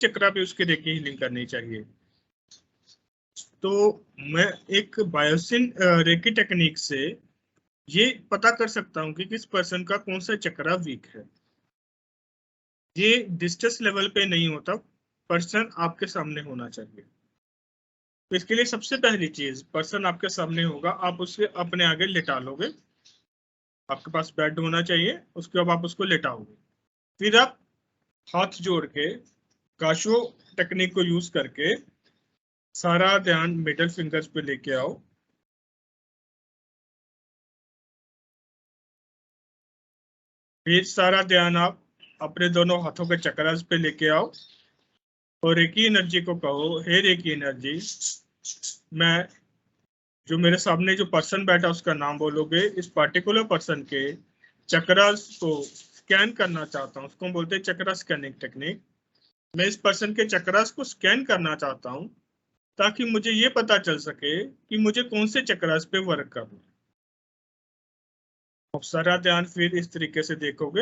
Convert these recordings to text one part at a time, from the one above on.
चक्रा पे उसके recce healing करनी चाहिए। तो मैं एक बायोसिन रेकी टेक्निक से ये पता कर सकता हूँ कि किस पर्सन का कौन सा चक्रा वीक है। ये डिस्टेंस लेवल पे नहीं होता, पर्सन आपके सामने होना चाहिए। तो इसके लिए सबसे पहली चीज, पर्सन आपके सामने होगा, आप उसे अपने आगे लिटा लोगे। आपके पास बेड होना चाहिए, उसके बाद आप उसको लिटाओगे। फिर आप हाथ जोड़ के काशो टेक्निक को यूज करके सारा ध्यान मिडल फिंगर्स पे लेके आओ। फिर सारा ध्यान आप अपने दोनों हाथों के चक्रास पे लेके आओ और एक ही एनर्जी को कहो, हे एक ही एनर्जी, मैं जो मेरे सामने जो पर्सन बैठा उसका नाम बोलोगे, इस पर्टिकुलर पर्सन के चक्रास को स्कैन करना चाहता हूँ, उसको बोलते हैं चक्रा स्कैनिंग टेक्निक। मैं इस पर्सन के चक्रास को स्कैन करना चाहता हूँ ताकि मुझे ये पता चल सके कि मुझे कौन से चक्रास पे वर्क करना है। अब सारा ध्यान फिर इस तरीके से देखोगे,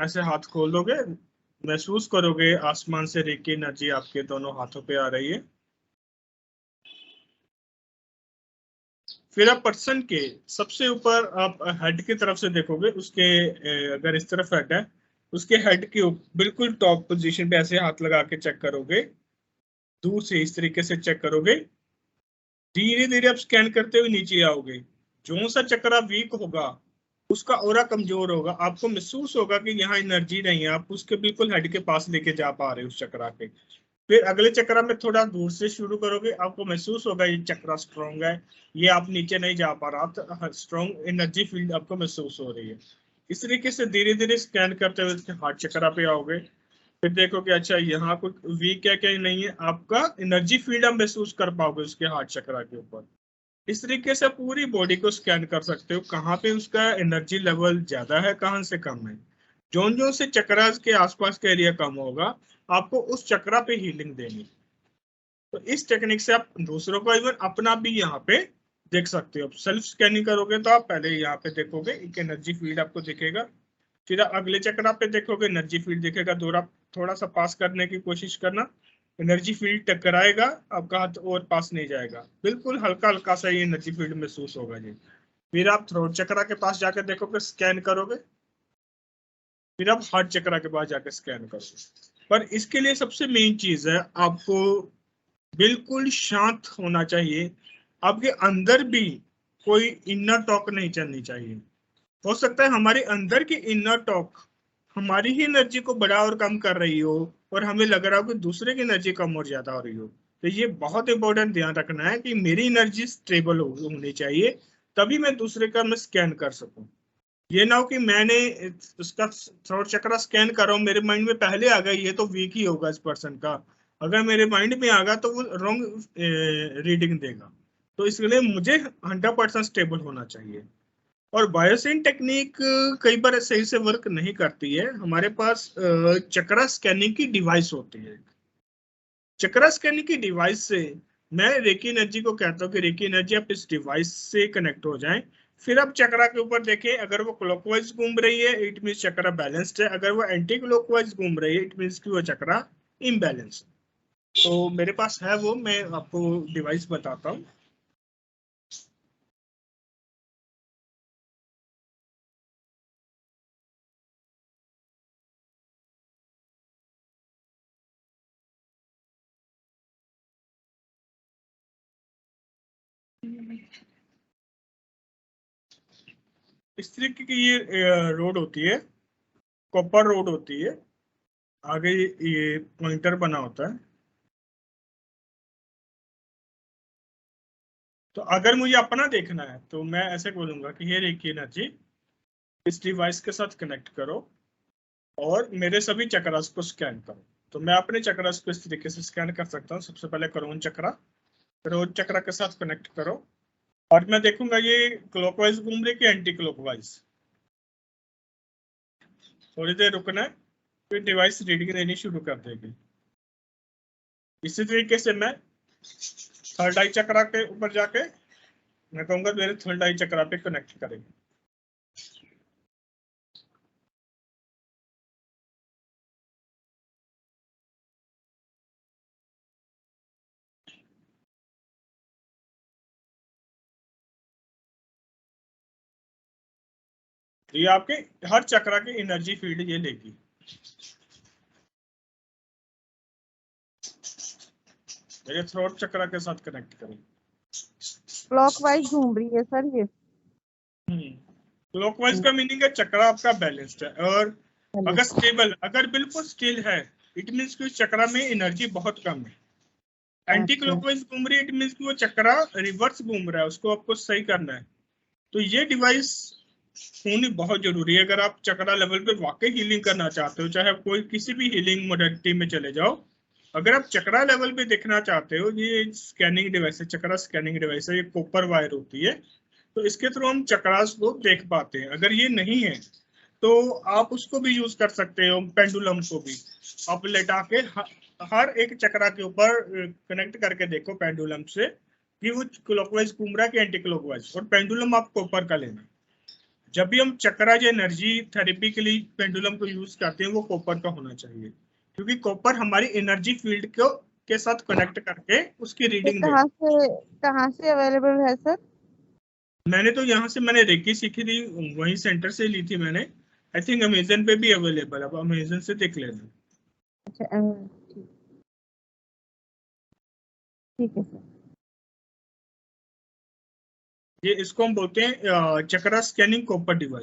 ऐसे हाथ खोलोगे, महसूस करोगे आसमान से रेकी एनर्जी आपके दोनों हाथों पे आ रही है। फिर आप पर्सन के सबसे ऊपर आप हेड की तरफ से देखोगे, उसके अगर इस तरफ हेड है, उसके हेड के बिल्कुल टॉप पोजीशन पे ऐसे हाथ लगा के चेक करोगे, दूर से इस तरीके से चेक करोगे। धीरे धीरे आप स्कैन करते हुए नीचे आओगे। जो सा चक्रा वीक होगा, उसका ऑरा कमजोर होगा, आपको महसूस होगा कि यहाँ एनर्जी नहीं है, आप उसके बिल्कुल हेड के पास लेके जा पा रहे हो उस चक्रा के। फिर अगले चक्रा में थोड़ा दूर से शुरू करोगे, आपको महसूस होगा ये चक्रा स्ट्रॉन्ग है, ये आप नीचे नहीं जा पा रहा, तो स्ट्रॉन्ग एनर्जी फील्ड आपको महसूस हो रही है। इस तरीके से धीरे धीरे स्कैन करते हुए हार्ट चक्रा पे आओगे। फिर देखोगे अच्छा यहाँ कुछ वीक है क्या नहीं है, आपका एनर्जी फील्ड आप महसूस कर पाओगे उसके हार्ट चक्रा के ऊपर। इस तरीके से पूरी बॉडी को स्कैन कर सकते हो, कहाँ पे उसका एनर्जी लेवल ज्यादा है, कहाँ से कम है। जोन जोन से चक्रा के आसपास का एरिया कम होगा, आपको उस चक्रा पे हीलिंग देनी। तो इस टेक्निक से आप दूसरों को, इवन अपना भी यहाँ पे देख सकते हो। सेल्फ स्कैनिंग करोगे तो आप पहले यहाँ पे देखोगे, एक एनर्जी फील्ड आपको दिखेगा। फिर आप अगले चक्र पे देखोगे, एनर्जी फील्ड दिखेगा, थोड़ा सा पास करने की कोशिश करना, एनर्जी फील्ड टकराएगा, आपका हाथ और पास नहीं जाएगा, बिल्कुल हल्का हल्का सा ये एनर्जी फील्ड महसूस होगा जी। फिर आप थ्रोट चक्र के पास जाकर देखोगे, स्कैन करोगे। फिर आप हार्ट चक्र के पास जाकर स्कैन करोगे। पर इसके लिए सबसे मेन चीज है, आपको बिल्कुल शांत होना चाहिए। आपके अंदर भी कोई इनर टॉक नहीं चलनी चाहिए। हो सकता है हमारे अंदर की इनर टॉक हमारी ही एनर्जी को बढ़ा और कम कर रही हो, और हमें लग रहा हो कि दूसरे की एनर्जी कम और ज्यादा हो रही हो। तो ये बहुत इंपॉर्टेंट ध्यान रखना है कि मेरी एनर्जी स्टेबल होनी चाहिए, तभी मैं दूसरे का मैं स्कैन कर सकूं। ये ना हो कि मैंने उसका थ्रोट चक्र स्कैन कर रहा हूँ, मेरे माइंड में पहले आ गया ये तो वीक ही होगा इस पर्सन का, अगर मेरे माइंड में आ गया तो वो रॉन्ग रीडिंग देगा। तो इसलिए मुझे 100% स्टेबल होना चाहिए। और बायोसिन टेक्निक कई बार सही से वर्क नहीं करती है। हमारे पास चक्रा स्कैनिंग की डिवाइस होती है। चक्रा स्कैनिंग की डिवाइस से मैं रेकी एनर्जी को कहता हूँ कि रेकी एनर्जी आप इस डिवाइस से कनेक्ट हो जाएं। फिर आप चक्रा के ऊपर देखें, अगर वो क्लॉकवाइज घूम रही है इट मीन चक्रा बैलेंस्ड है, अगर वो एंटी क्लॉकवाइज घूम रही है इट मीन कि वो चक्रा इम्बैलेंस। तो मेरे पास है वो, मैं आपको डिवाइस बताता हूँ। इस तरीके की ये रोड होती है, कॉपर रोड होती है, आगे ये पॉइंटर बना होता है। तो अगर मुझे अपना देखना है तो मैं ऐसे बोलूंगा कि ये रेकी एनर्जी इस डिवाइस के साथ कनेक्ट करो और मेरे सभी चक्रास को स्कैन करो। तो मैं अपने चक्रास को इस तरीके से स्कैन कर सकता हूँ। सबसे पहले करोन चक्रा, करोन चक्रा के साथ कनेक्ट करो, और मैं देखूंगा ये क्लॉकवाइज घूम रही कि एंटी क्लॉकवाइज। थोड़ी देर रुकना है, फिर डिवाइस रीडिंग देनी शुरू कर देगी। इसी तरीके से मैं थर्ड आई चक्रा के ऊपर जाके मैं कहूंगा मेरे थर्ड आई चक्रा पे कनेक्ट करेंगे। तो ये आपके हर चक्रा की एनर्जी फील्ड ये लेगी। मेरे थ्रोट चक्रा के साथ कनेक्ट करें। क्लॉकवाइज घूम रही है सर ये। क्लॉकवाइज का मीनिंग है चक्रा आपका बैलेंस्ड है, और अगर स्टेबल, अगर बिल्कुल स्टिल है, इट मीन्स कि उस चक्रा में एनर्जी बहुत कम है। एंटी क्लॉकवाइज घूम रही है, इट मीन्स कि वो चक्रा रिवर्स घूम रहा है, उसको आपको सही करना है। तो ये डिवाइस होनी बहुत जरूरी है अगर आप चक्रा लेवल पे वाकई हीलिंग करना चाहते हो, चाहे आप कोई किसी भी हीलिंग मोडेलिटी में चले जाओ। अगर आप चक्रा लेवल पे देखना चाहते हो, ये स्कैनिंग डिवाइस है, चक्रा स्कैनिंग डिवाइस है, ये कॉपर वायर होती है, तो इसके थ्रू हम चक्रास को देख पाते हैं। अगर ये नहीं है तो आप उसको भी यूज कर सकते हो, पेंडुलम को भी आप लेटा के हर एक चक्रा के ऊपर कनेक्ट करके देखो पेंडुलम से कि वो क्लॉकवाइज घूम रहा है कि एंटी क्लॉकवाइज, और पेंडुलम आप कॉपर का लेना। जब भी हम चक्रा या एनर्जी थेरेपी के लिए पेंडुलम को यूज करते हैं, वो कॉपर का होना चाहिए, क्योंकि कॉपर हमारी एनर्जी फील्ड को के साथ कनेक्ट करके उसकी रीडिंग दे। कहाँ से अवेलेबल है सर? मैंने तो यहाँ से मैंने रेकी सीखी थी, वही सेंटर से ली थी मैंने। आई थिंक अमेजन पे भी अवेलेबल है, आप अमेजन से देख लेना। अच्छा, ठीक है सर। ये इसको हम बोलते हैं चक्रा स्कैनिंग कॉपर डिवाइस।